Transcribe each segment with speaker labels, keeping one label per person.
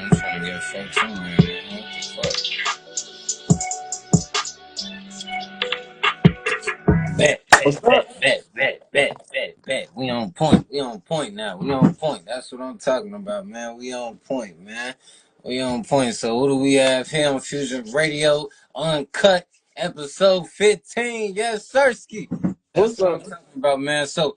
Speaker 1: I'm trying to get folks on here, man. What the fuck? Bet,
Speaker 2: What's
Speaker 1: bet,
Speaker 2: up?
Speaker 1: bet, bet, bet, bet, bet, bet. We on point. We on point now. We on point. That's what I'm talking about, man. We on point, man. We on point. So who do we have here on Fusion Radio? Uncut, episode 15. Yes, Sirski. That's
Speaker 2: What's
Speaker 1: what I'm
Speaker 2: up?
Speaker 1: talking about, man. So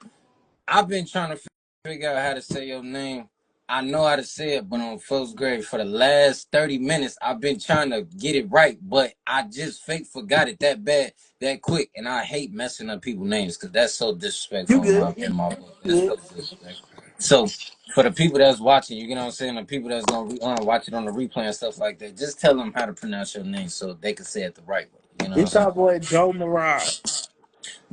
Speaker 1: I've been trying to figure out how to say your name. I know how to say it, but on first grade for the last 30 minutes, I've been trying to get it right, but I just fake forgot it that bad, that quick, and I hate messing up people's names because that's so
Speaker 2: You
Speaker 1: disrespectful
Speaker 2: good?
Speaker 1: in my book. That's
Speaker 2: Good.
Speaker 1: so disrespectful. So for the people that's watching, you know what I'm saying, the people that's gonna watch it on the replay and stuff like that, just tell them how to pronounce your name so they can say it the right way. You know what I'm
Speaker 2: It's
Speaker 1: saying?
Speaker 2: our boy Jomaraj.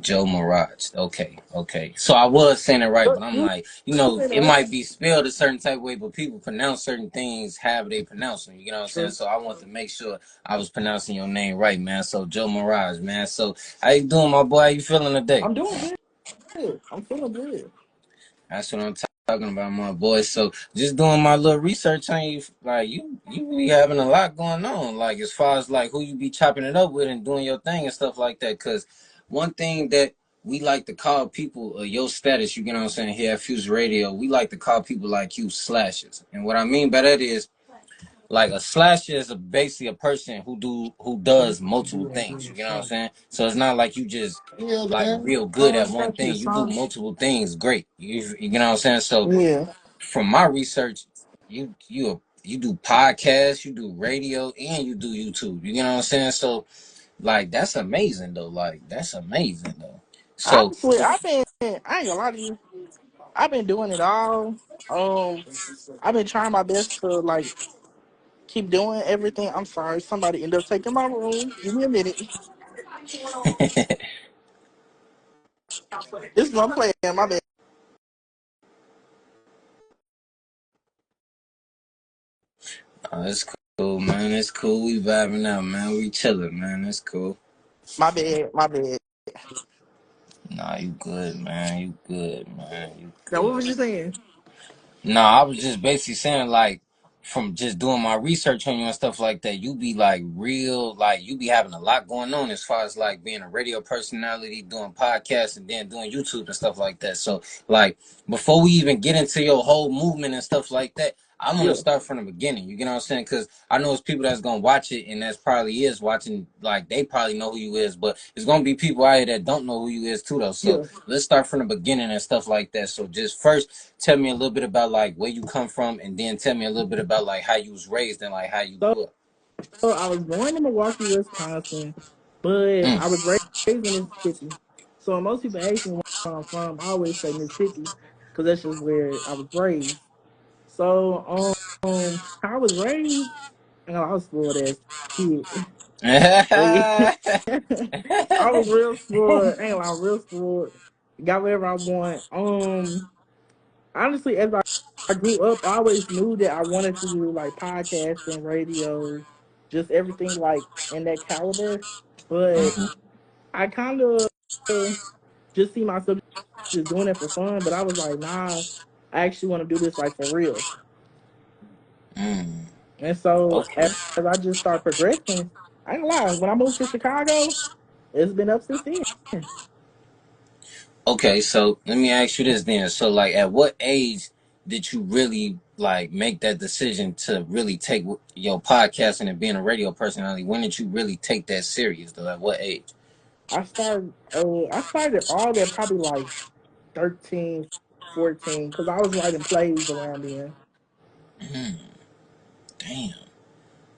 Speaker 1: Jomaraj. Okay, okay. So I was saying it right, but I'm
Speaker 2: You
Speaker 1: like,
Speaker 2: saying it
Speaker 1: it
Speaker 2: right?
Speaker 1: might be spelled a certain type of way, but people pronounce certain things however they pronounce them. You know what I'm saying?
Speaker 2: True.
Speaker 1: So I want to make sure I was pronouncing your name right, man. So Jomaraj, man. So how you doing, my boy? How you feeling today?
Speaker 2: I'm doing good. I'm feeling good.
Speaker 1: That's what I'm talking about, my boy. So just doing my little research on you, like you be having a lot going on, like as far as like who you be chopping it up with and doing your thing and stuff like that. Cause one thing that we like to call people your status, you get what I'm saying, here at Fuse Radio, we like to call people like you slashers. And what I mean by that is like a slasher is basically a person who does multiple things. You know what I'm saying? So it's not like you just
Speaker 2: Yeah,
Speaker 1: like
Speaker 2: man.
Speaker 1: real good at one
Speaker 2: Thank you,
Speaker 1: thing. You do
Speaker 2: son.
Speaker 1: multiple things great. You know what I'm saying? So
Speaker 2: Yeah.
Speaker 1: from my research, you do podcasts, you do radio, and you do YouTube. You know what I'm saying? So like that's amazing though. Like that's amazing though. So
Speaker 2: Honestly, I ain't gonna lie to you. I've been doing it all. Um, I've been trying my best to like keep doing everything. I'm sorry, somebody ended up taking my room. Give me a minute. This is what I'm playing. My bad.
Speaker 1: it's cool, man. It's cool. We vibing out, man. We chilling, man. It's cool.
Speaker 2: My bad. My bad.
Speaker 1: Nah, you good, man. You good, man. You
Speaker 2: Now, what
Speaker 1: good.
Speaker 2: was you saying?
Speaker 1: No, I was just basically saying like from just doing my research on you and stuff like that, you be like real, like you be having a lot going on as far as like being a radio personality, doing podcasts, and then doing YouTube and stuff like that. So like before we even get into your whole movement and stuff like that, I want to
Speaker 2: Yeah.
Speaker 1: start from the beginning. You get what I'm saying? Because I know it's people that's gonna watch it, and that's probably is watching. Like they probably know who you is, but it's gonna be people out here that don't know who you is too, though. So
Speaker 2: Yeah.
Speaker 1: let's start from the beginning and stuff like that. So just first tell me a little bit about like where you come from, and then tell me a little bit about like how you was raised and like how you
Speaker 2: So
Speaker 1: grew up.
Speaker 2: I was born in Milwaukee, Wisconsin, but I was raised in Mississippi. So when most people ask me where I'm from, I always say Mississippi because that's just where I was raised. So how I was raised, and I was spoiled as kid. But yeah, I was real spoiled. Ain't gonna lie, real spoiled. Got whatever I want. Honestly, as I grew up, I always knew that I wanted to do like podcasting, radio, just everything like in that caliber. But
Speaker 1: Mhm.
Speaker 2: I kind of just see myself just doing it for fun. But I was like, nah, I actually want to do this like for real.
Speaker 1: Mm.
Speaker 2: And so
Speaker 1: Okay.
Speaker 2: as I just start progressing, I ain't gonna lie. When I moved to Chicago, it's been up since then.
Speaker 1: Okay, so let me ask you this then. So like at what age did you really like make that decision to really take your podcasting and being a radio personality? When did you really take that serious though? At what age?
Speaker 2: I started all that probably like 13, 14, because I was writing plays around then.
Speaker 1: Mm, damn.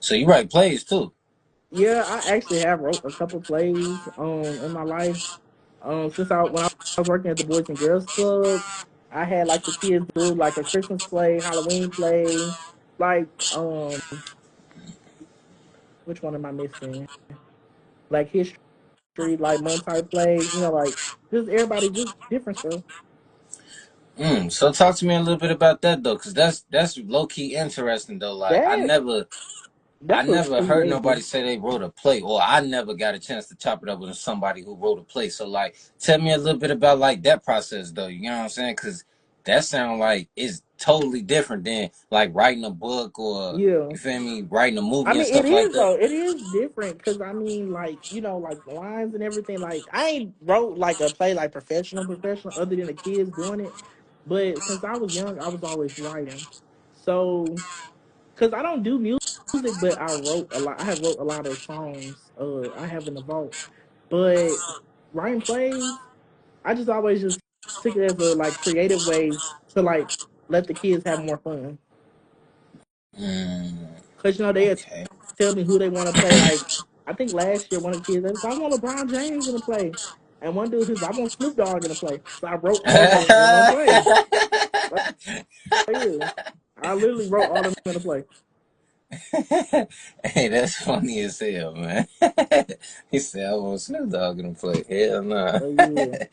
Speaker 1: So you write plays too?
Speaker 2: Yeah, I actually have wrote a couple plays in my life. Since I when I was working at the Boys and Girls Club, I had like the kids do like a Christmas play, Halloween play, like which one am I missing? Like history, like multi plays, like just everybody just different stuff.
Speaker 1: So talk to me a little bit about that though, cause that's low key interesting though. Like
Speaker 2: That
Speaker 1: I
Speaker 2: that's a
Speaker 1: never heard nobody
Speaker 2: creative.
Speaker 1: say they wrote a play, or I never got a chance to chop it up with somebody who wrote a play. So, like, tell me a little bit about like that process, though. You know what I'm saying? Because that sound like it's totally different than like writing a book or
Speaker 2: Yeah.
Speaker 1: you feel me, writing a
Speaker 2: I
Speaker 1: movie and
Speaker 2: mean, it
Speaker 1: stuff like
Speaker 2: is
Speaker 1: that.
Speaker 2: though. It is different because I mean, like like the lines and everything. Like I ain't wrote like a play like professional, other than the kids doing it. But since I was young, I was always writing. So, because I don't do music, but I wrote a lot. I have wrote a lot of songs. I have in the vault. But writing plays, I just always just took it as a like creative way to like let the kids have more fun.
Speaker 1: Mm,
Speaker 2: Cause they
Speaker 1: okay.
Speaker 2: tell me who they want to play. Like I think last year one of the kids was, I want LeBron James in the play, and one dude was I want Snoop Dogg in the play. So I wrote all of them in one play. Like, yeah, I literally wrote all of them in a play.
Speaker 1: Hey, that's funny as hell, man. He said, "I want Snoop Dogg to play." Hell no.
Speaker 2: So yeah,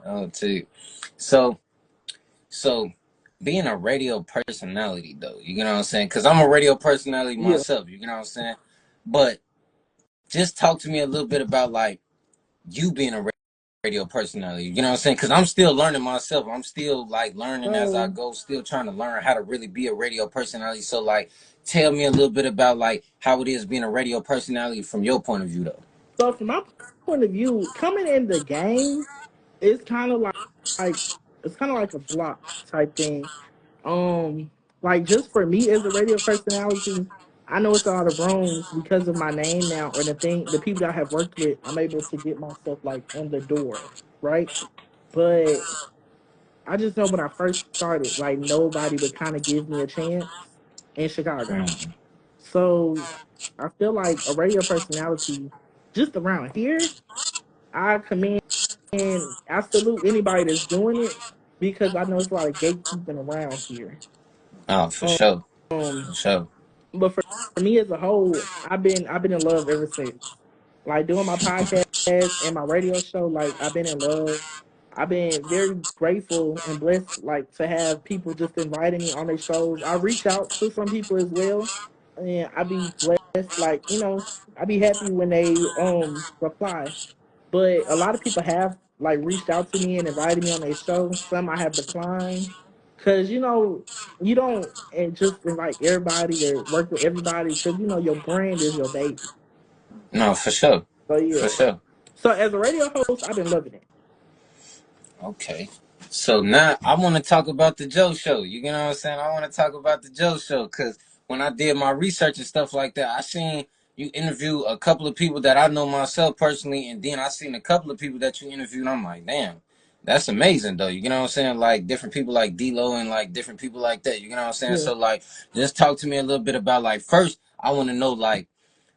Speaker 1: Oh, too. So, so being a radio personality, though, you know what I'm saying? Because I'm a radio personality
Speaker 2: yeah.
Speaker 1: myself. You know what I'm saying? But just talk to me a little bit about like you being a radio personality. You know what I'm saying? Because I'm still learning myself. I'm still like learning as I
Speaker 2: So
Speaker 1: go. Still trying to learn how to really be a radio personality. So, like, tell me a little bit about like how it is being a radio personality from your point of view, though.
Speaker 2: so from my point of view, coming in the game, it's kind of like it's kind of like a block type thing. Um, like just for me as a radio personality, I know it's a lot of rooms because of my name now or the people that I have worked with, I'm able to get myself like on the door, right? But I just know when I first started, like nobody would kind of give me a chance in Chicago.
Speaker 1: Mm.
Speaker 2: So I feel like a radio personality just around here, I commend and I salute anybody that's doing it because I know it's a lot of gatekeeping around here.
Speaker 1: Oh, for
Speaker 2: Um,
Speaker 1: sure,
Speaker 2: um,
Speaker 1: for sure.
Speaker 2: but for me as a whole, I've been in love ever since. Like doing my podcast and my radio show, like I've been in love. I've been very grateful and blessed, like to have people just inviting me on their shows. I reach out to some people as well, and I be blessed. Like I be happy when they reply. But a lot of people have like reached out to me and invited me on their show. Some I have declined because you don't and just invite everybody to work with everybody because your brand is your baby.
Speaker 1: No, for sure,
Speaker 2: So
Speaker 1: for
Speaker 2: yeah.
Speaker 1: sure.
Speaker 2: So as a radio host, I've been loving it.
Speaker 1: Okay. So now I want to talk about the Joe Show. You know what I'm saying? I want to talk about the Joe Show because when I did my research and stuff like that, I seen you interview a couple of people that I know myself personally, and then I seen a couple of people that you interviewed. I'm like, damn, that's amazing though. You know what I'm saying? Like different people like D-Lo and like different people like that. You know what I'm saying?
Speaker 2: Yeah.
Speaker 1: So like, just talk to me a little bit about like first. I want to know like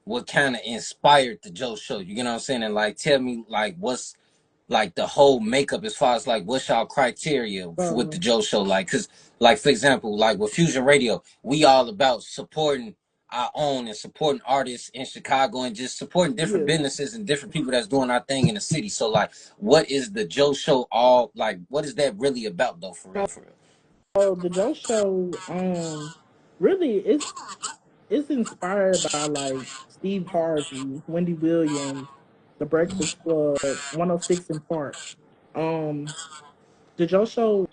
Speaker 1: what kind of inspired the Joe Show. You know what I'm saying? And like, tell me like what's like the whole makeup as far as like what's y'all criteria for, with the
Speaker 2: So
Speaker 1: Joe Show? Like, cause like for example, like with Fusion Radio, we all about supporting our own and supporting artists in Chicago and just supporting different
Speaker 2: yeah.
Speaker 1: businesses and different people that's doing our thing in the city. So like, what is the Joe Show all like? What is that really about though? For real, for real.
Speaker 2: So the Joe Show, really it's inspired by like Steve Harvey, Wendy Williams, The Breakfast Club, 106 in Park. Um, the Joe Show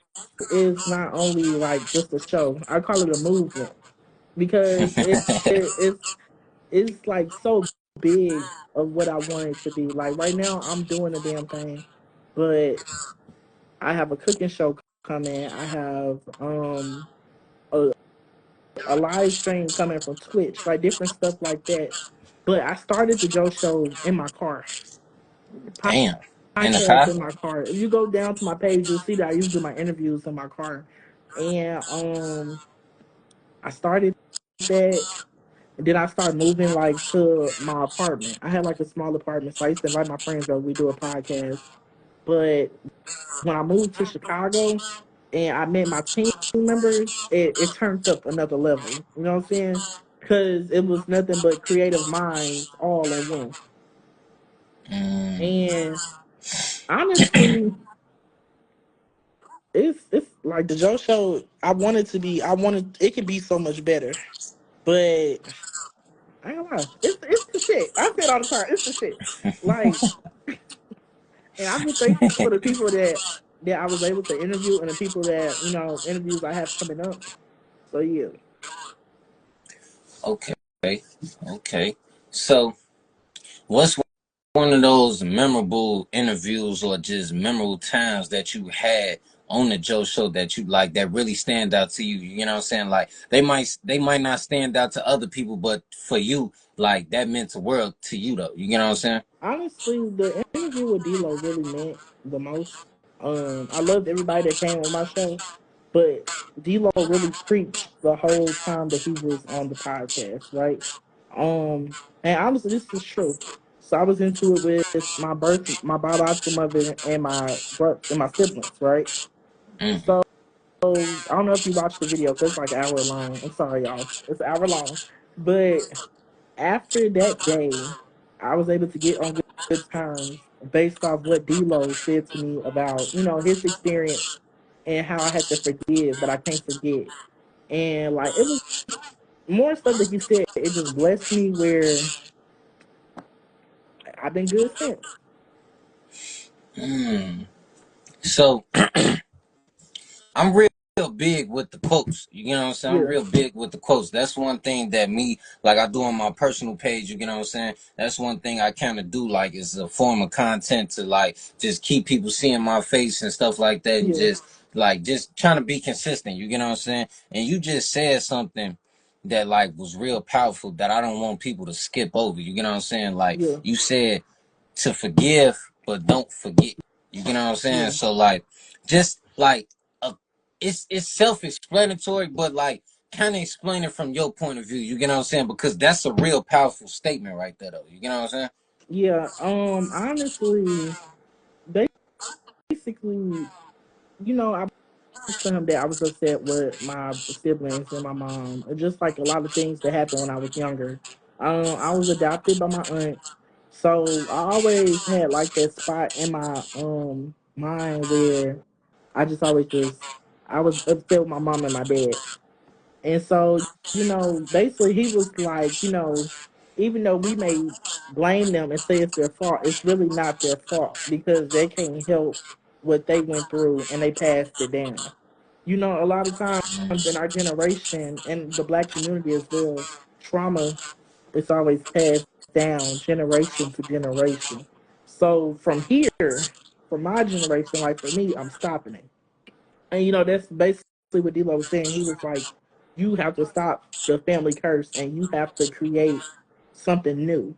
Speaker 2: is not only like just a show. I call it a movement because it's like so big of what I want it to be. Like right now, I'm doing a damn thing, but I have a cooking show coming. I have a, a live stream coming from Twitch, like different stuff like that. But I started the Joe Show in my car,
Speaker 1: Damn. In the
Speaker 2: podcast
Speaker 1: car?
Speaker 2: in my car. If you go down to my page, you'll see that I used to do my interviews in my car, and I started that. And then I started moving like to my apartment. I had like a small apartment, so I used to invite my friends over. We do a podcast. But when I moved to Chicago and I met my team members, it turned up another level. You know what I'm saying? Because it was nothing but creative minds all in one.
Speaker 1: Mm.
Speaker 2: And honestly, it's like the Joe Show. I wanted to be. I wanted it could be so much better, but I ain't gonna lie. It's the shit. I say it all the time. It's the shit. Like, and I'm just thankful for the people that I was able to interview and the people that interviews I have coming up. So yeah.
Speaker 1: Okay. Okay. So, what's one of those memorable interviews or just memorable times that you had on the Joe Show that you like that really stand out to you? You know what I'm saying? Like they might not stand out to other people, but for you, like that meant the world to you though. You know what I'm saying?
Speaker 2: Honestly, the interview with D'Lo really meant the most. I loved everybody that came on my show, but D'Lo really preached the whole time that he was on the podcast, right? And honestly, this is true. So I was into it with my biological mother, and my siblings, right?
Speaker 1: Mm-hmm.
Speaker 2: So I don't know if you watched the video because it's like an hour long. I'm sorry, y'all. It's an hour long, but after that day, I was able to get on good terms based off what D'Lo said to me about his experience and how I had to forgive, but I can't forget. And like it was more stuff that he said. It just blessed me where I've been good since.
Speaker 1: Mm. So I'm real big with the quotes. You know what I'm saying? I'm
Speaker 2: Yeah,
Speaker 1: real big with the quotes. That's one thing that me, like I do on my personal page, you know what I'm saying? That's one thing I kind of do, like, is a form of content to, like, just keep people seeing my face and stuff like that and
Speaker 2: yeah,
Speaker 1: just trying to be consistent, you know what I'm saying? And you just said something that, like, was real powerful that I don't want people to skip over, you know what I'm saying? Like,
Speaker 2: yeah,
Speaker 1: you said to forgive, but don't forget. You know what I'm saying?
Speaker 2: yeah,
Speaker 1: So, like, just like a it's self-explanatory, but like kind of explain it from your point of view. You get what I'm saying? Because that's a real powerful statement right there, though. You get what I'm saying?
Speaker 2: yeah. Honestly, basically, I to him that I was upset with my siblings and my mom, and just like a lot of things that happened when I was younger. I was adopted by my aunt, so I always had like that spot in my mind where I just always just I was upset with my mom and my dad, and so basically he was like, even though we may blame them and say it's their fault, it's really not their fault because they can't help what they went through and they passed it down. A lot of times in our generation and the black community as well, trauma is always passed down generation to generation. So from here, from my generation, like for me, I'm stopping it. And that's basically what D'Lo was saying. He was like, you have to stop the family curse and you have to create something new,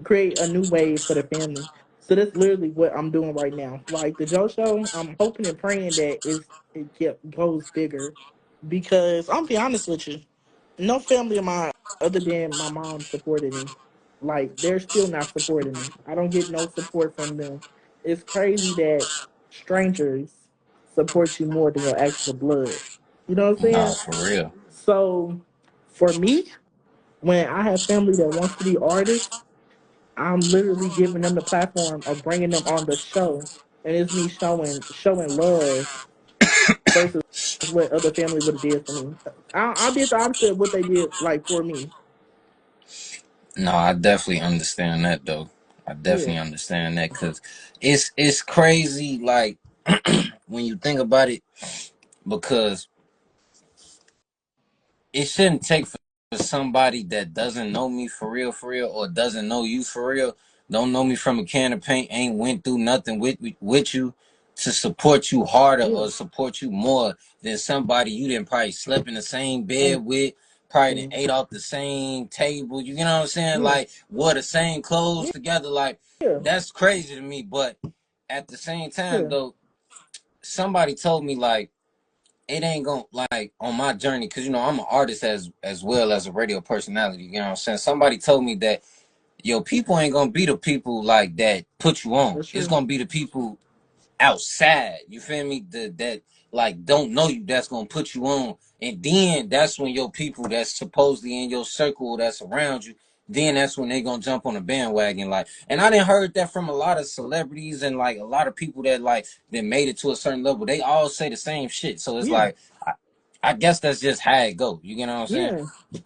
Speaker 2: create a new way for the family. So that's literally what I'm doing right now. Like the Joe Show, I'm hoping and praying that goes bigger, because I'm be honest with you, no family of mine other than my mom supported me. Like they're still not supporting me. I don't get no support from them. It's crazy that strangers support you more than your actual blood. You know what I'm
Speaker 1: No,
Speaker 2: saying?
Speaker 1: for real.
Speaker 2: So for me, when I have family that wants to be artists, I'm literally giving them the platform of bringing them on the show, and it's me showing love versus what other family would have did for me. I did the opposite of what they did like for me.
Speaker 1: No, I definitely understand that though. I
Speaker 2: Yeah,
Speaker 1: definitely understand that because it's crazy. Like when you think about it, because it shouldn't take somebody that doesn't know me for real, or doesn't know you for real, don't know me from a can of paint, ain't went through nothing with you, to support you harder
Speaker 2: Yeah.
Speaker 1: or support you more than somebody you didn't probably slept in the same
Speaker 2: Thank
Speaker 1: bed with, probably didn't
Speaker 2: you.
Speaker 1: ate off the same table. You know what I'm saying?
Speaker 2: Yeah.
Speaker 1: Like wore the same clothes
Speaker 2: Yeah.
Speaker 1: together. Like
Speaker 2: Yeah.
Speaker 1: that's crazy to me. But at the same time,
Speaker 2: Yeah.
Speaker 1: though, somebody told me like it ain't gonna like on my journey, because you know I'm an artist as well as a radio personality. You know what I'm saying? Somebody told me that yo, people ain't gonna be the people like that put you on.
Speaker 2: That's
Speaker 1: It's
Speaker 2: true.
Speaker 1: gonna be the people outside. You feel me? That like don't know you, that's gonna put you on. And then that's when your people that's supposedly in your circle that's around you, then that's when they gonna jump on the bandwagon. Like, and I didn't heard that from a lot of celebrities and like a lot of people that like that made it to a certain level. They all say the same shit. So it's
Speaker 2: Yeah.
Speaker 1: like I guess that's just how it go. You get what I'm saying?
Speaker 2: Yeah.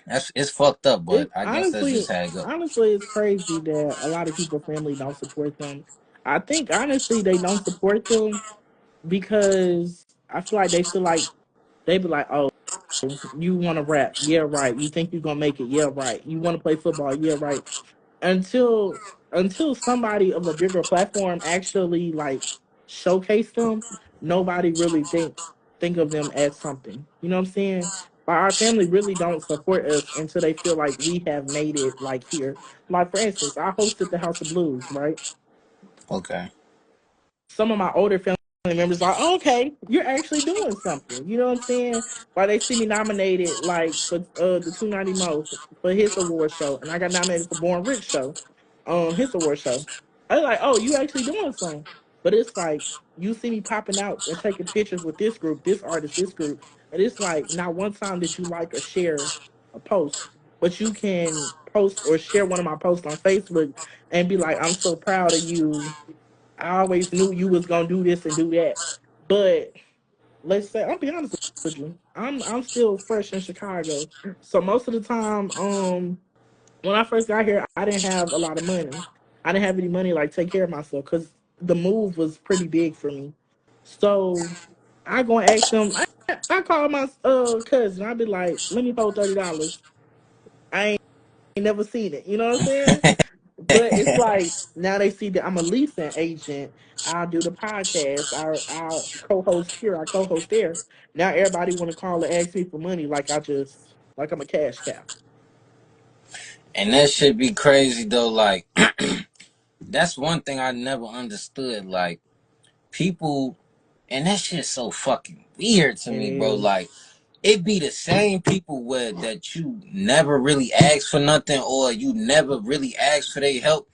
Speaker 1: That's it's fucked up, but
Speaker 2: It
Speaker 1: I guess that's
Speaker 2: honestly,
Speaker 1: just how it go.
Speaker 2: honestly, it's crazy that a lot of people family don't support them. I think honestly they don't support them because I feel like they feel like they be like, oh, you want to rap, yeah, right. You think you're gonna make it, yeah, right. You want to play football, yeah, right. Until somebody of a bigger platform actually like showcase them, nobody really think of them as something. You know what I'm saying? But our family really don't support us until they feel like we have made it like here. Like for instance, I hosted the House of Blues, right?
Speaker 1: Okay.
Speaker 2: Some of my older family members like, oh, okay, you're actually doing something. You know what I'm saying? Like they see me nominated like for the 290 Mo for his award show, and I got nominated for Born Rich show, his award show. I was like, oh, you actually doing something. But it's like you see me popping out and taking pictures with this group, this artist, this group, and it's like not one time did you like or share a post, but you can post or share one of my posts on Facebook and be like, I'm so proud of you. I always knew you was gonna do this and do that. But let's say I'll be honest with you. I'm still fresh in Chicago. So most of the time, when I first got here, I didn't have a lot of money. I didn't have any money like take care of myself because the move was pretty big for me. So I go and ask them. I call my cousin. I'd be like, let me hold $30. I ain't never seen it. You know what I'm saying? But it's like now they see that I'm a leasing agent. I'll do the podcast. I'll co-host here. I co-host there. Now everybody want to call and ask me for money like like I'm a cash cow.
Speaker 1: And that should be crazy though. Like that's one thing I never understood. Like people, and that shit's so fucking weird to
Speaker 2: It
Speaker 1: me, bro.
Speaker 2: is.
Speaker 1: Like it be the same people where that you never really ask for nothing, or you never really ask for their help,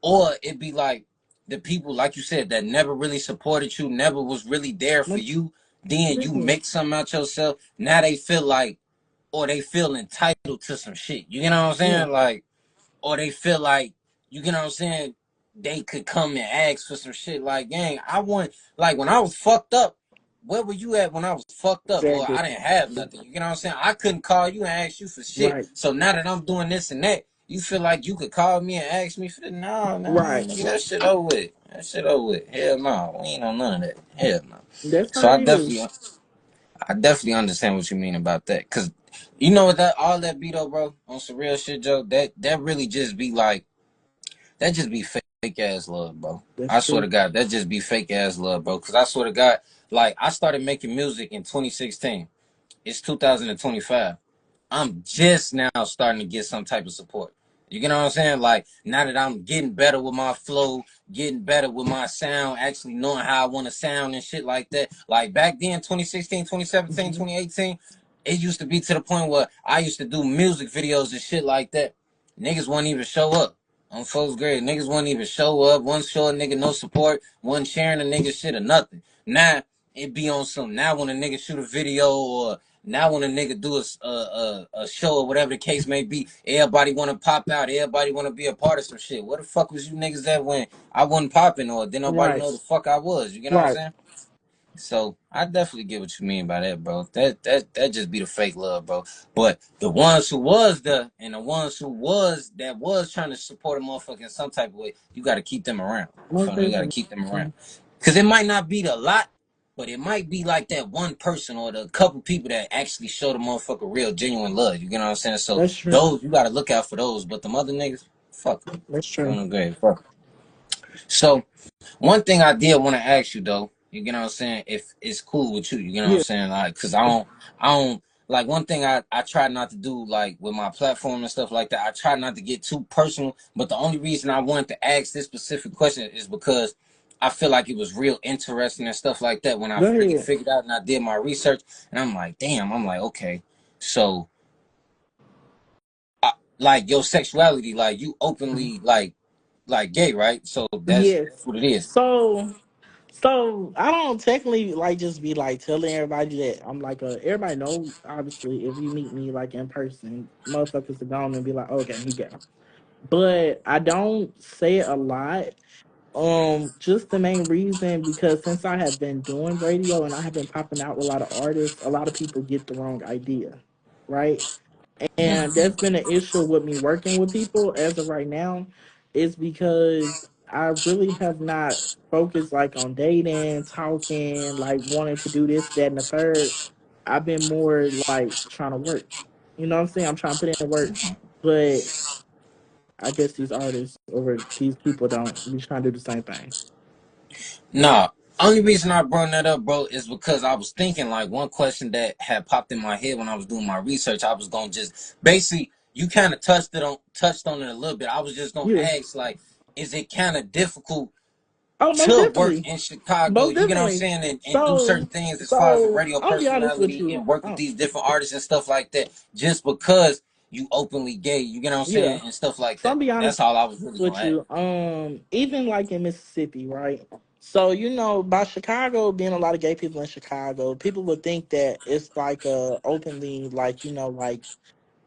Speaker 1: or it be like the people, like you said, that never really supported you, never was really there for
Speaker 2: Like,
Speaker 1: you. Then you
Speaker 2: listen,
Speaker 1: make something out yourself. Now they feel like, or they feel entitled to some shit. You know what I'm
Speaker 2: yeah,
Speaker 1: saying? Like, or they feel like, you get what I'm saying, they could come and ask for some shit. Like, gang, I want, like when I was fucked up, where were you at when I was fucked up, or
Speaker 2: exactly.
Speaker 1: I didn't have nothing? You get what I'm saying? I couldn't call you and ask you for shit.
Speaker 2: Right,
Speaker 1: So now that I'm doing this and that, you feel like you could call me and ask me for the no, no,
Speaker 2: right.
Speaker 1: nigga, that shit over with. That shit over with. Hell no, we ain't on none of that. Hell no.
Speaker 2: That's
Speaker 1: So
Speaker 2: how it is.
Speaker 1: I definitely understand what you mean about that, cause you know what that all that be though, bro, on some real shit, Joe. That really just be like that just be fake ass love, bro.
Speaker 2: That's
Speaker 1: I swear to
Speaker 2: true.
Speaker 1: God, that just be fake ass love, bro. Cause I swear to God, like I started making music in 2016. It's 2025. I'm just now starting to get some type of support. You get what I'm saying? Like now that I'm getting better with my flow, getting better with my sound, actually knowing how I want to sound and shit like that. Like back then, 2016, 2017,
Speaker 2: Hmm.
Speaker 1: 2018, it used to be to the point where I used to do music videos and shit like that. Niggas wouldn't even show up. On first grade, niggas wouldn't even show up. One show a nigga no support. One sharing a nigga shit or nothing. Now it be on some. Now when a nigga shoot a video, or now when a nigga do a show or whatever the case may be, everybody want to pop out. Everybody want to be a part of some shit. Where the fuck was you niggas at when I wasn't popping, or didn't nobody
Speaker 2: Right,
Speaker 1: know the fuck I was? You get what I'm
Speaker 2: right.
Speaker 1: saying? So I definitely get what you mean by that, bro. That just be the fake love, bro. But the ones who was the and the ones who was that was trying to support a motherfucker in some type of way, you got to keep them around. You
Speaker 2: Most
Speaker 1: feel me? You got to
Speaker 2: definitely.
Speaker 1: keep them around, cause it might not be the lot, but it might be like that one person or the couple people that actually show the motherfucker real genuine love. You get what I'm saying? So
Speaker 2: That's true.
Speaker 1: those you gotta look out for those. But the other niggas, fuck them.
Speaker 2: That's
Speaker 1: Go
Speaker 2: true.
Speaker 1: on the grave. Fuck 'em. So one thing I did want to ask you though, you get what I'm saying? If it's cool with you, you get what I'm
Speaker 2: Yeah.
Speaker 1: saying? Like, cause I don't like one thing I try not to do like with my platform and stuff like that. I try not to get too personal. But the only reason I wanted to ask this specific question is because I feel like it was real interesting and stuff like that when I
Speaker 2: Go
Speaker 1: really
Speaker 2: ahead.
Speaker 1: figured out and I did my research. And I'm like, damn. I'm like, okay, so like your sexuality, like you openly like gay, right? So that's
Speaker 2: Yes.
Speaker 1: what it is.
Speaker 2: So I don't technically like just be like telling everybody that I'm like everybody know obviously if you meet me like in person, motherfuckers are gone and be like, okay, he got him. But I don't say it a lot. Just the main reason because since I have been doing radio and I have been popping out with a lot of artists, a lot of people get the wrong idea, right? And
Speaker 1: Mm-hmm.
Speaker 2: that's been an issue with me working with people as of right now, is because I really have not focused like on dating, talking, like wanting to do this, that, and the third. I've been more like trying to work. You know what I'm saying? I'm trying to put in work, but I guess these artists or these people don't be trying to do the same thing.
Speaker 1: Nah, only reason I brought that up, bro, is because I was thinking like one question that had popped in my head when I was doing my research. I was gonna just basically you kind of touched on it a little bit. I was just gonna
Speaker 2: Yeah.
Speaker 1: ask like, is it kind of difficult
Speaker 2: Oh, most
Speaker 1: to work
Speaker 2: definitely.
Speaker 1: in Chicago?
Speaker 2: Most
Speaker 1: You get what I'm
Speaker 2: definitely.
Speaker 1: saying, and do certain
Speaker 2: So,
Speaker 1: things as far as the
Speaker 2: so
Speaker 1: radio
Speaker 2: I'll be honest with
Speaker 1: personality
Speaker 2: you.
Speaker 1: and work with these different artists and stuff like that, just because you openly gay. You get what I'm
Speaker 2: Yeah.
Speaker 1: saying, and stuff like
Speaker 2: So I'll
Speaker 1: that.
Speaker 2: be honest
Speaker 1: That's all I was really
Speaker 2: with
Speaker 1: gonna ask.
Speaker 2: you. Even like in Mississippi, right? So by Chicago being a lot of gay people in Chicago, people would think that it's like a openly like like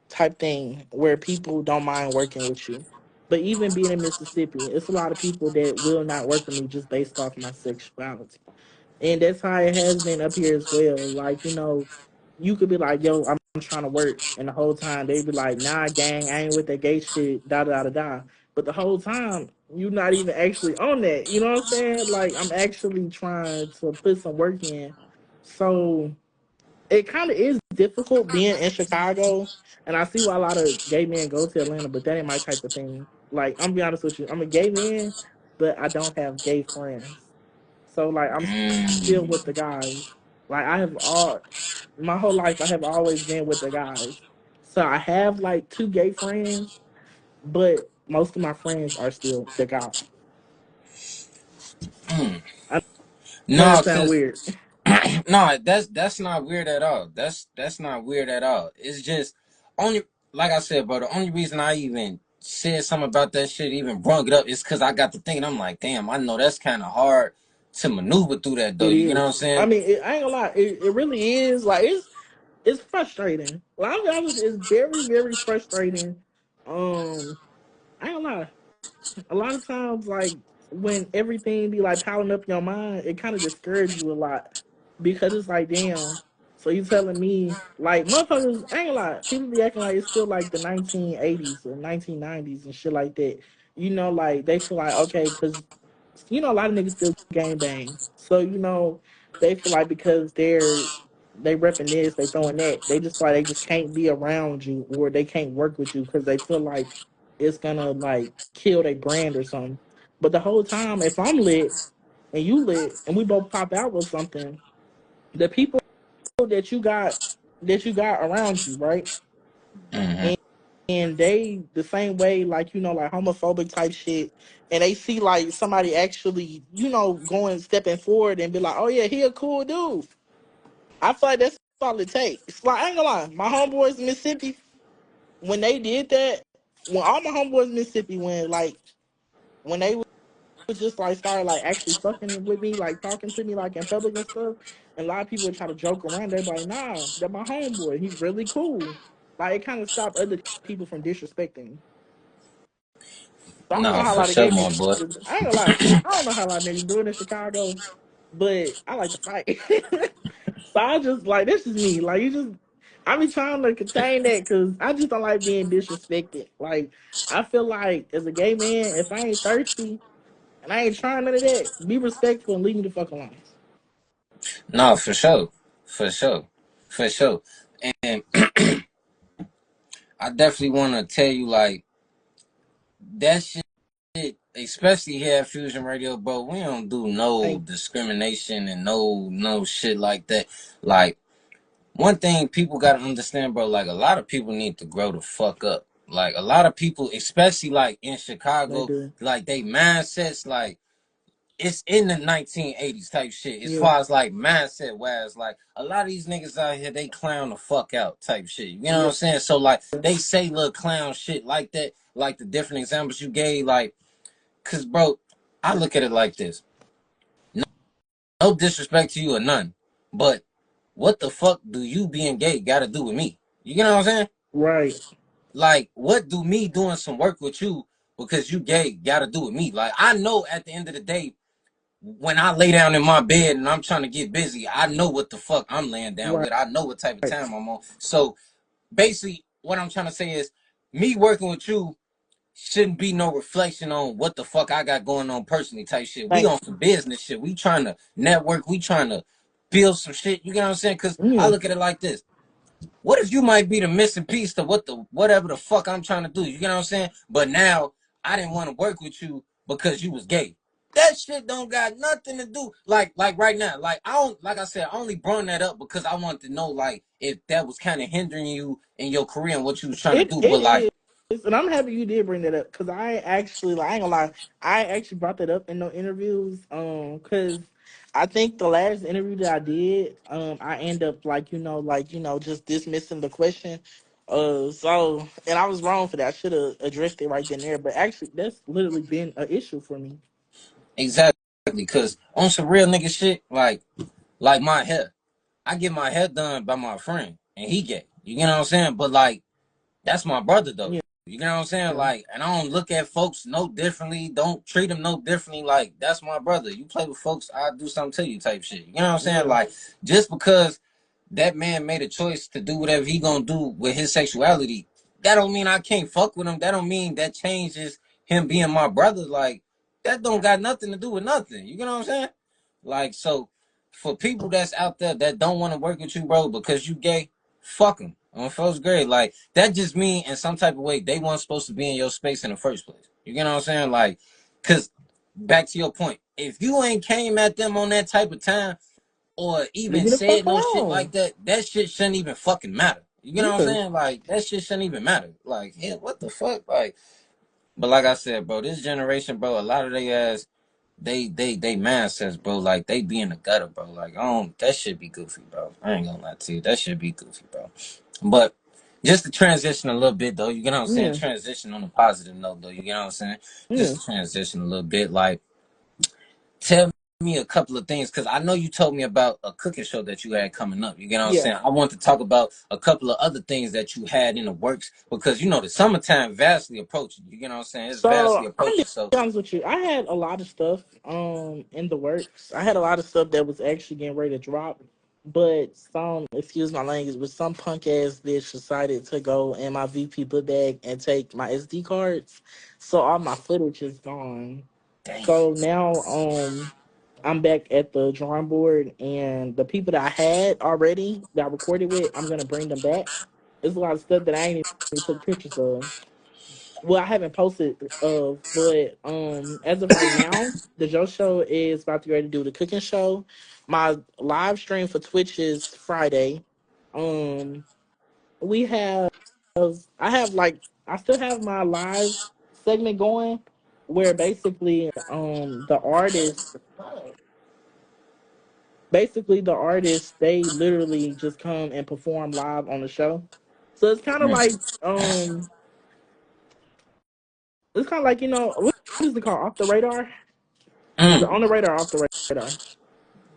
Speaker 2: type thing where people don't mind working with you. But even being in Mississippi, it's a lot of people that will not work with me just based off my sexuality. And that's how it has been up here as well. Like, you could be like, yo, I'm trying to work. And the whole time they'd be like, nah, gang, I ain't with that gay shit, da da da da. But the whole time, you're not even actually on that. You know what I'm saying? Like, I'm actually trying to put some work in. So it kind of is difficult being in Chicago. And I see why a lot of gay men go to Atlanta, but that ain't my type of thing. Like, I'm gonna be honest with you. I'm a gay man, but I don't have gay friends. So like I'm still with the
Speaker 1: Mm.
Speaker 2: guys. Like I have all my whole life I have always been with the guys. So I have like two gay friends, but most of my friends are still the guys.
Speaker 1: Mm.
Speaker 2: I know
Speaker 1: No,
Speaker 2: that sound
Speaker 1: cause
Speaker 2: weird.
Speaker 1: no, that's not weird at all. That's not weird at all. It's just only like I said, bro. The only reason I even said something about that shit, even brung it up, is because I got to thinking. I'm like, damn, I know that's kind of hard to maneuver through that though.
Speaker 2: It
Speaker 1: You get what I'm
Speaker 2: is. I
Speaker 1: saying?
Speaker 2: mean, I ain't gonna lie. It really is. Like it's frustrating. Like I'll be honest, it's very very frustrating. I ain't gonna lie. A lot of times, like when everything be like piling up in your mind, it kind of discourages you a lot because it's like, damn. So you telling me like motherfuckers? I ain't gonna lie. People be acting like it's still like the 1980s or 1990s and shit like that. Like they feel like okay, because a lot of niggas still gang bang. So they feel like because they repping this, they throwing that. They just like they just can't be around you or they can't work with you because they feel like it's gonna like kill their brand or something. But the whole time, if I'm lit and you lit and we both pop out with something, the people that you got around you, right?
Speaker 1: Hmm.
Speaker 2: And, and they the same way, like like homophobic type shit, and they see like somebody actually, going stepping forward and be like, oh yeah, he a cool dude. I feel like that's all it takes. It's like I ain't gonna lie, my homeboys in Mississippi, when they did that, when all my homeboys in Mississippi when they was just like started like actually fucking with me, like talking to me like in public and stuff. And a lot of people would try to joke around. They're like, nah, that my homeboy. He's really cool. Like it kind of stopped other people from disrespecting me. So I don't know
Speaker 1: No,
Speaker 2: how a
Speaker 1: for
Speaker 2: lot of
Speaker 1: sure,
Speaker 2: gay
Speaker 1: my
Speaker 2: niggas.
Speaker 1: boy.
Speaker 2: I ain't gonna lie. I don't know how a lot of niggas do it in Chicago, but I like to fight. So I just like this is me. Like you just, I be trying to contain that because I just don't like being disrespected. Like I feel like as a gay man, if I ain't thirsty and I ain't trying none of that, be respectful and leave me the fuck alone.
Speaker 1: No, for sure, for sure, for sure. And I definitely want to tell you like that shit, especially here at Fusion Radio, bro. We don't do no
Speaker 2: Thank
Speaker 1: discrimination and no shit like that. Like one thing people gotta understand, bro. Like a lot of people need to grow the fuck up. Like a lot of people, especially like in
Speaker 2: they
Speaker 1: Chicago,
Speaker 2: do.
Speaker 1: like they mindsets like it's in the 1980s type shit. As
Speaker 2: Yeah,
Speaker 1: far as like mindset wise, like a lot of these niggas out here, they clown the fuck out type shit. You know what
Speaker 2: yeah,
Speaker 1: I'm saying? So like they say little clown shit like that, like the different examples you gave, like, cause bro, I look at it like this. No disrespect to you or none, but what the fuck do you being gay got to do with me? You know what I'm saying?
Speaker 2: right,
Speaker 1: Like, what do me doing some work with you because you gay got to do with me? Like, I know at the end of the day, when I lay down in my bed and I'm trying to get busy, I know what the fuck I'm laying down
Speaker 2: right.
Speaker 1: with. I know what type of time I'm on. So basically, what I'm trying to say is, me working with you shouldn't be no reflection on what the fuck I got going on personally type shit. We
Speaker 2: Thank
Speaker 1: on some business shit. We trying to network. We trying to build some shit. You get what I'm saying? Because I
Speaker 2: you.
Speaker 1: look at it like this. What if you might be the missing piece to whatever the fuck I'm trying to do? You get what I'm saying? But now I didn't want to work with you because you was gay. That shit don't got nothing to do like right now. Like I don't like I said, I only brought that up because I wanted to know like if that was kind of hindering you in your career and what you was trying to do. But like
Speaker 2: It is, and I'm happy you did bring that up because I actually, like, I ain't gonna lie, I actually brought that up in no interviews, because I think the last interview that I did, I end up like just dismissing the question, so and I was wrong for that. I should have addressed it right then and there, but actually that's literally been an issue for me.
Speaker 1: exactly because on some real nigga shit, like my hair. I get my hair done by my friend and he gay. You get what I'm saying? But like that's my brother though.
Speaker 2: Yeah,
Speaker 1: You know what I'm saying? Like, and I don't look at folks no differently. Don't treat them no differently. Like, that's my brother. You play with folks, I'll do something to you type shit. You know what I'm saying?
Speaker 2: yeah,
Speaker 1: Like, just because that man made a choice to do whatever he gonna do with his sexuality, that don't mean I can't fuck with him. That don't mean that changes him being my brother. Like, that don't got nothing to do with nothing. You know what I'm saying? Like, so for people that's out there that don't want to work with you, bro, because you gay, fuck them on first grade. Like, that just mean in some type of way they weren't supposed to be in your space in the first place. You get what I'm saying? Like, cause back to your point, if you ain't came at them on that type of time or
Speaker 2: leave
Speaker 1: even
Speaker 2: me the fuck
Speaker 1: said no shit like
Speaker 2: alone.
Speaker 1: that, that shit shouldn't even fucking matter. You get what I'm
Speaker 2: Yeah,
Speaker 1: saying? Like, that shit shouldn't even matter. Like, yeah, what the fuck? Like, but like I said, bro, this generation, bro, a lot of they ass, they mindsets, bro, like they be in the gutter, bro. Like, I don't, that shit be goofy, bro. I ain't gonna lie to you, that should be goofy, bro. But just to transition a little bit, though, you get what I'm saying?
Speaker 2: yeah,
Speaker 1: Transition on a positive note, though, you get what I'm saying?
Speaker 2: yeah.
Speaker 1: Just to transition a little bit, like, tell me a couple of things because I know you told me about a cooking show that you had coming up. You get what I'm
Speaker 2: Yeah.
Speaker 1: saying? I want to talk about a couple of other things that you had in the works because you know the summertime vastly approaching. You get what I'm saying? It's vastly
Speaker 2: So I'm
Speaker 1: approaching. So
Speaker 2: be honest with you. I had a lot of stuff in the works. I had a lot of stuff that was actually getting ready to drop, but some, excuse my language, but some punk ass bitch decided to go in my VP book bag and take my SD cards. So all my footage is gone.
Speaker 1: dang.
Speaker 2: So now I'm back at the drawing board, and the people that I had already that I recorded with, I'm gonna bring them back. There's a lot of stuff that I ain't even took pictures of. Well, I haven't posted of, but as of right now, the Joe Show is about to get ready to do the cooking show. My live stream for Twitch is Friday. Um, we have I still have my live segment going, where basically the artists, they literally just come and perform live on the show. So it's kind of like, what is it called, off the radar? Is it
Speaker 1: Mm,
Speaker 2: on the radar or off the radar?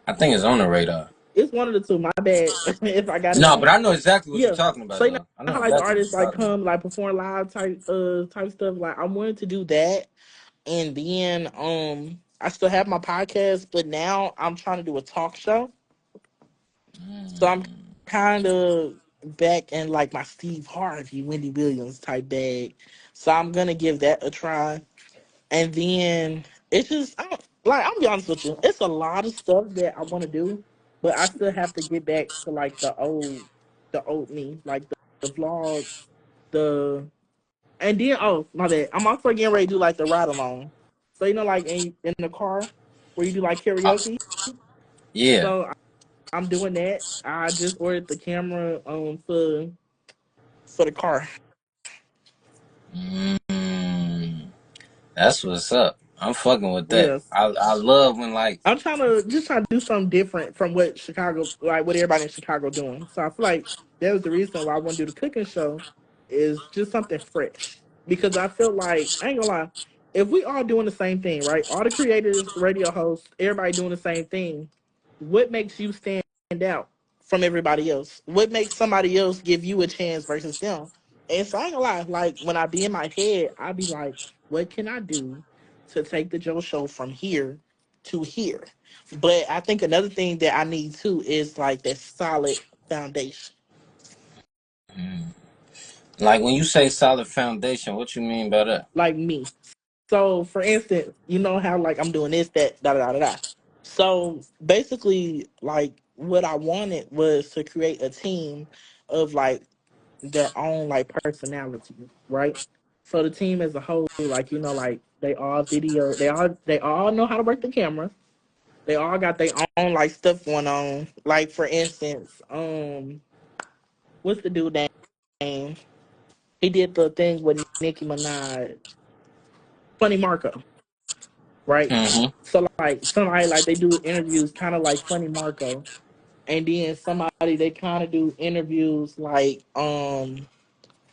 Speaker 1: I think it's on the radar.
Speaker 2: It's one of the two. My bad if I got it
Speaker 1: No, but
Speaker 2: wrong.
Speaker 1: I know exactly what you're
Speaker 2: Yeah.
Speaker 1: talking
Speaker 2: So
Speaker 1: about,
Speaker 2: you know
Speaker 1: though. I know
Speaker 2: how like the
Speaker 1: exactly what
Speaker 2: artists
Speaker 1: you're
Speaker 2: like
Speaker 1: talking about.
Speaker 2: come like perform live type stuff. Like I wanted to do that, and then I still have my podcast, but now I'm trying to do a talk show. So I'm kind of back in like my Steve Harvey, Wendy Williams type bag. So I'm gonna give that a try, and then it's just I'm gonna be honest with you. It's a lot of stuff that I want to do, but I still have to get back to like the old me, like the vlogs, the and then oh my bad, I'm also getting ready to do like the ride along. So you know, like in the car where you do like
Speaker 1: Uh,
Speaker 2: karaoke.
Speaker 1: yeah.
Speaker 2: So I'm doing that. I just ordered the camera for the car.
Speaker 1: Mm, that's what's up. I'm fucking with that.
Speaker 2: Yes.
Speaker 1: I love when like
Speaker 2: I'm trying to do something different from what Chicago, like what everybody in Chicago doing. So I feel like that was the reason why I want to do the cooking show, is just something fresh. Because I feel like I ain't gonna lie, if we all doing the same thing, right? All the creators, radio hosts, everybody doing the same thing. What makes you stand out from everybody else? What makes somebody else give you a chance versus them? And so I ain't gonna lie, like when I be in my head, I be like, what can I do to take the Joe Show from here to here? But I think another thing that I need too is like that solid foundation.
Speaker 1: like when you say solid foundation, what you mean by that?
Speaker 2: Like me. So for instance, you know how like I'm doing this, that, da da da da. So basically, like what I wanted was to create a team of like their own like personality, right? So the team as a whole, like you know, like they all know how to work the camera. They all got their own like stuff going on. Like for instance, what's the dude name? He did the thing with Nicki Minaj, Funny Marco, right?
Speaker 1: Mm-hmm.
Speaker 2: So like somebody like they do interviews kind of like Funny Marco, and then somebody they kind of do interviews like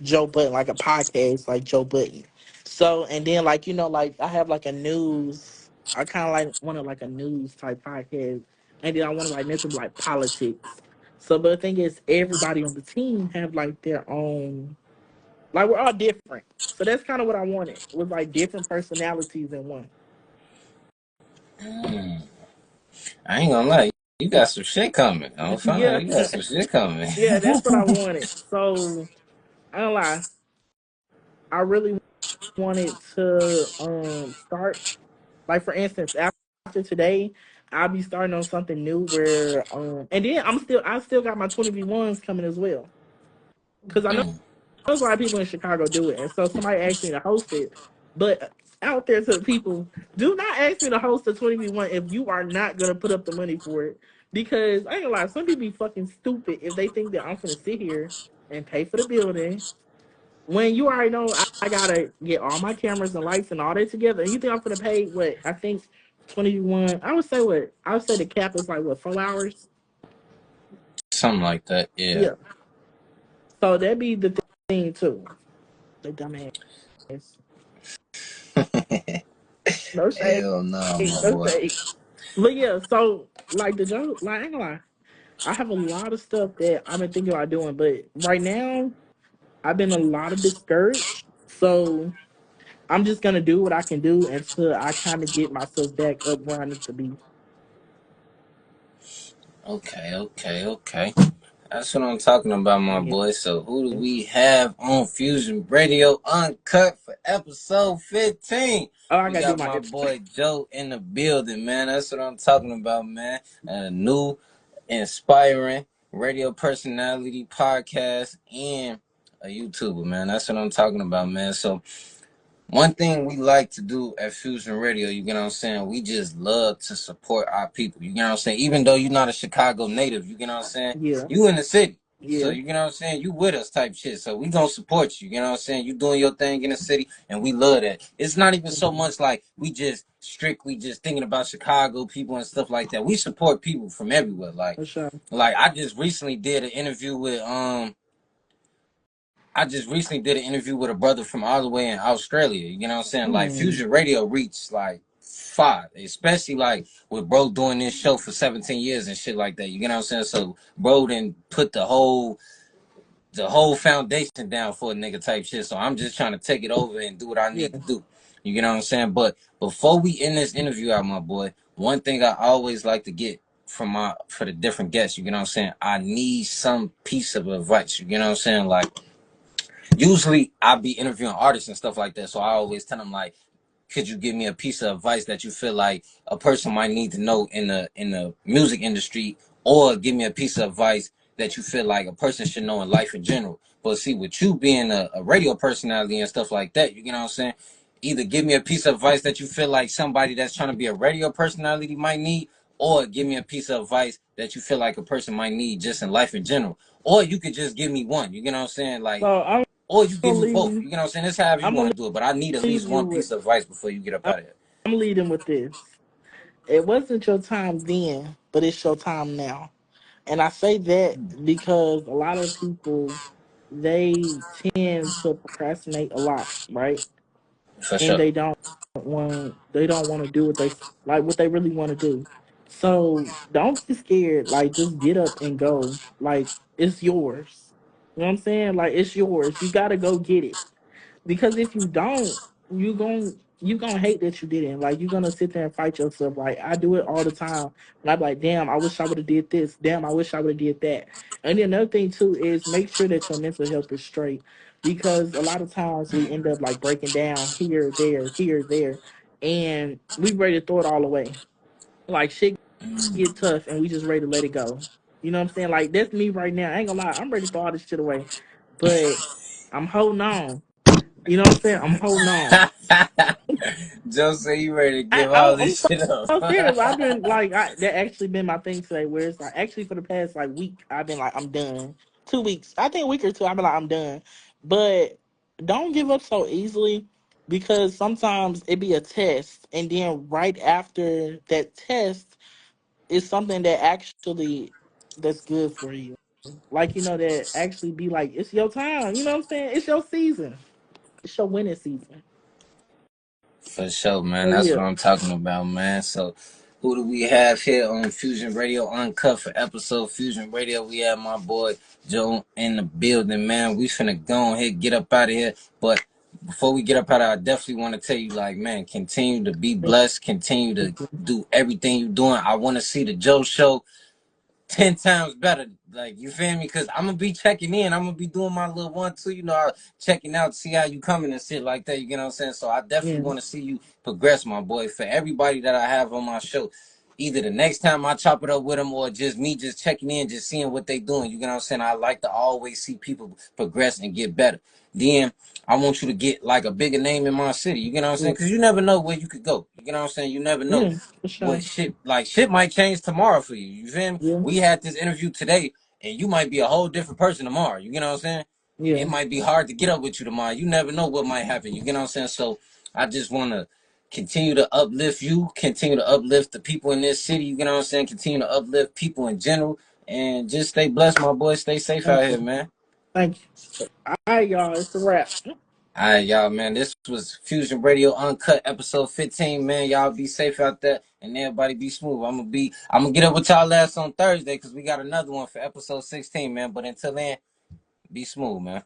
Speaker 2: Joe Button, like a podcast like Joe Button. So and then like you know like I have like a news. I kind of like wanted like a news type podcast, and then I wanted like nothing like politics. So, but the thing is, everybody on the team have like their own. Like we're all different. So that's kind of what I wanted, was like different personalities in one.
Speaker 1: Mm. I ain't gonna lie, you got some shit coming. I'm fine.
Speaker 2: Yeah,
Speaker 1: You got some shit coming.
Speaker 2: yeah, that's what I wanted. So I don't lie, I really wanted to start. Like for instance, after today, I'll be starting on something new where and then I still got my 20v1s coming as well. Cause I know
Speaker 1: Mm.
Speaker 2: there's a lot of people in Chicago do it. And so somebody asked me to host it. But out there to the people, do not ask me to host a 20v1 if you are not gonna put up the money for it. Because I ain't gonna lie, some people be fucking stupid if they think that I'm gonna sit here and pay for the building when you already know I gotta get all my cameras and lights and all that together, and you think I'm gonna pay what I think 21? I would say the cap is like what 4 hours.
Speaker 1: Something like that. Yeah.
Speaker 2: Yeah, so that'd be the thing too. The dumbass. No shade,
Speaker 1: Hell no, my
Speaker 2: no
Speaker 1: boy.
Speaker 2: shade. But yeah, so like the joke, like I ain't gonna lie, I have a lot of stuff that I've been thinking about doing, but right now I've been a lot of discouraged. So I'm just gonna do what I can do until I kind of get myself back up where I need to be.
Speaker 1: Okay, okay, okay. That's what I'm talking about, my
Speaker 2: Yes.
Speaker 1: boy. So who do we have on Fusion Radio Uncut for episode 15?
Speaker 2: Oh, I
Speaker 1: We
Speaker 2: gotta do
Speaker 1: got
Speaker 2: my
Speaker 1: my
Speaker 2: intro.
Speaker 1: boy Joe in the building, man. That's what I'm talking about, man. A new, inspiring radio personality, podcast, and a YouTuber, man. That's what I'm talking about, man. So one thing we like to do at Fusion Radio, you get what I'm saying? We just love to support our people. You get what I'm saying? Even though you're not a Chicago native, you get what I'm saying?
Speaker 2: Yeah,
Speaker 1: You in the city. So
Speaker 2: yeah,
Speaker 1: you get what I'm saying? You with us type shit. So we gonna support you. You know what I'm saying? You doing your thing in the city and we love that. It's not even so
Speaker 2: mhm,
Speaker 1: much like we just strictly just thinking about Chicago people and stuff like that. We support people from everywhere.
Speaker 2: for sure.
Speaker 1: Like I just recently did an interview with I just recently did an interview with a brother from all the way in Australia. You know what I'm saying? Like
Speaker 2: Mm,
Speaker 1: Fusion Radio reached like five, especially like with bro doing this show for 17 years and shit like that. You get what I'm saying? So bro then put the whole foundation down for a nigga type shit. So I'm just trying to take it over and do what I need to
Speaker 2: yeah,
Speaker 1: do. You get what I'm saying? But before we end this interview out, my boy, one thing I always like to get for the different guests, you get what I'm saying? I need some piece of advice. You get what I'm saying? Like usually I'll be interviewing artists and stuff like that. So I always tell them like, could you give me a piece of advice that you feel like a person might need to know in the music industry or give me a piece of advice that you feel like a person should know in life in general. But see, with you being a radio personality and stuff like that, you know what I'm saying? Either give me a piece of advice that you feel like somebody that's trying to be a radio personality might need, or give me a piece of advice that you feel like a person might need just in life in general. Or you could just give me one, you know what I'm saying? Like,
Speaker 2: So I'm
Speaker 1: or you give
Speaker 2: gonna
Speaker 1: me
Speaker 2: leave
Speaker 1: both,
Speaker 2: you.
Speaker 1: you know what I'm saying? It's however you
Speaker 2: I'm
Speaker 1: want
Speaker 2: gonna
Speaker 1: to do it, but I need at
Speaker 2: leave
Speaker 1: least
Speaker 2: you
Speaker 1: one
Speaker 2: with.
Speaker 1: piece of advice before you get up
Speaker 2: I'm
Speaker 1: out of here.
Speaker 2: leading with this. It wasn't your time then, but it's your time now. And I say that because a lot of people they tend to procrastinate a lot, right?
Speaker 1: For
Speaker 2: And
Speaker 1: sure.
Speaker 2: they don't want to do what they like what they really want to do. So don't be scared. Like just get up and go. Like it's yours. You know what I'm saying? Like it's yours. You gotta go get it. Because if you don't, you gonna hate that you didn't. Like you're gonna sit there and fight yourself. Like I do it all the time. And I'm like, damn, I wish I would have did this. Damn, I wish I would have did that. And then another thing too is make sure that your mental health is straight. Because a lot of times we end up like breaking down here, there, and we ready to throw it all away. Like shit get tough and we just ready to let it go. You know what I'm saying? Like that's me right now. I ain't gonna lie, I'm ready to throw all this shit away. But I'm holding on. You know what I'm saying? I'm holding on.
Speaker 1: Joe say you ready to give all
Speaker 2: I'm
Speaker 1: this shit up.
Speaker 2: so serious. I've been like, that actually been my thing today. Where it's like, actually for the past like week, I've been like, I'm done. 2 weeks, I think a week or two, I've been like, I'm done. But don't give up so easily because sometimes it be a test, and then right after that test is something that actually that's good for you. Like that actually be like, it's your time. You know what I'm saying? It's your season. It's your winning season.
Speaker 1: For sure, man.
Speaker 2: So
Speaker 1: That's
Speaker 2: yeah.
Speaker 1: what I'm talking about, man. So, who do we have here on Fusion Radio Uncut for episode Fusion Radio? We have my boy Joe in the building, man. We finna go ahead, get up out of here. But before we get up out of here, I definitely want to tell you, like, man, continue to be blessed, continue to do everything you're doing. I want to see the Joe Show 10 times better. Like, you feel me? Because I'm going to be checking in. I'm going to be doing my little 1, 2, checking out, see how you coming and shit like that. You get what I'm saying? So I definitely
Speaker 2: Yeah.
Speaker 1: want to see you progress, my boy. For everybody that I have on my show, either the next time I chop it up with them or just me just checking in, just seeing what they doing. You get what I'm saying? I like to always see people progress and get better. Then I want you to get like a bigger name in my city. You get what I'm saying?
Speaker 2: Yeah.
Speaker 1: Because you never know where you could go. You get what I'm saying? You never know
Speaker 2: Yeah, for
Speaker 1: what
Speaker 2: sure.
Speaker 1: shit might change tomorrow for you. You feel me?
Speaker 2: Yeah.
Speaker 1: We had this interview today, and you might be a whole different person tomorrow. You get what I'm saying? It
Speaker 2: Yeah.
Speaker 1: might be hard to get up with you tomorrow. You never know what might happen. You get what I'm saying? So I just want to continue to uplift you, continue to uplift the people in this city. You get what I'm saying? Continue to uplift people in general, and just stay blessed, my boy. Stay safe
Speaker 2: Thank
Speaker 1: out here,
Speaker 2: you.
Speaker 1: man.
Speaker 2: Thank you. All right, y'all. It's a wrap.
Speaker 1: All right, y'all, man. This was Fusion Radio Uncut, episode 15, man. Y'all be safe out there, and everybody be smooth. I'm gonna get up with y'all last on Thursday because we got another one for episode 16, man. But until then, be smooth, man.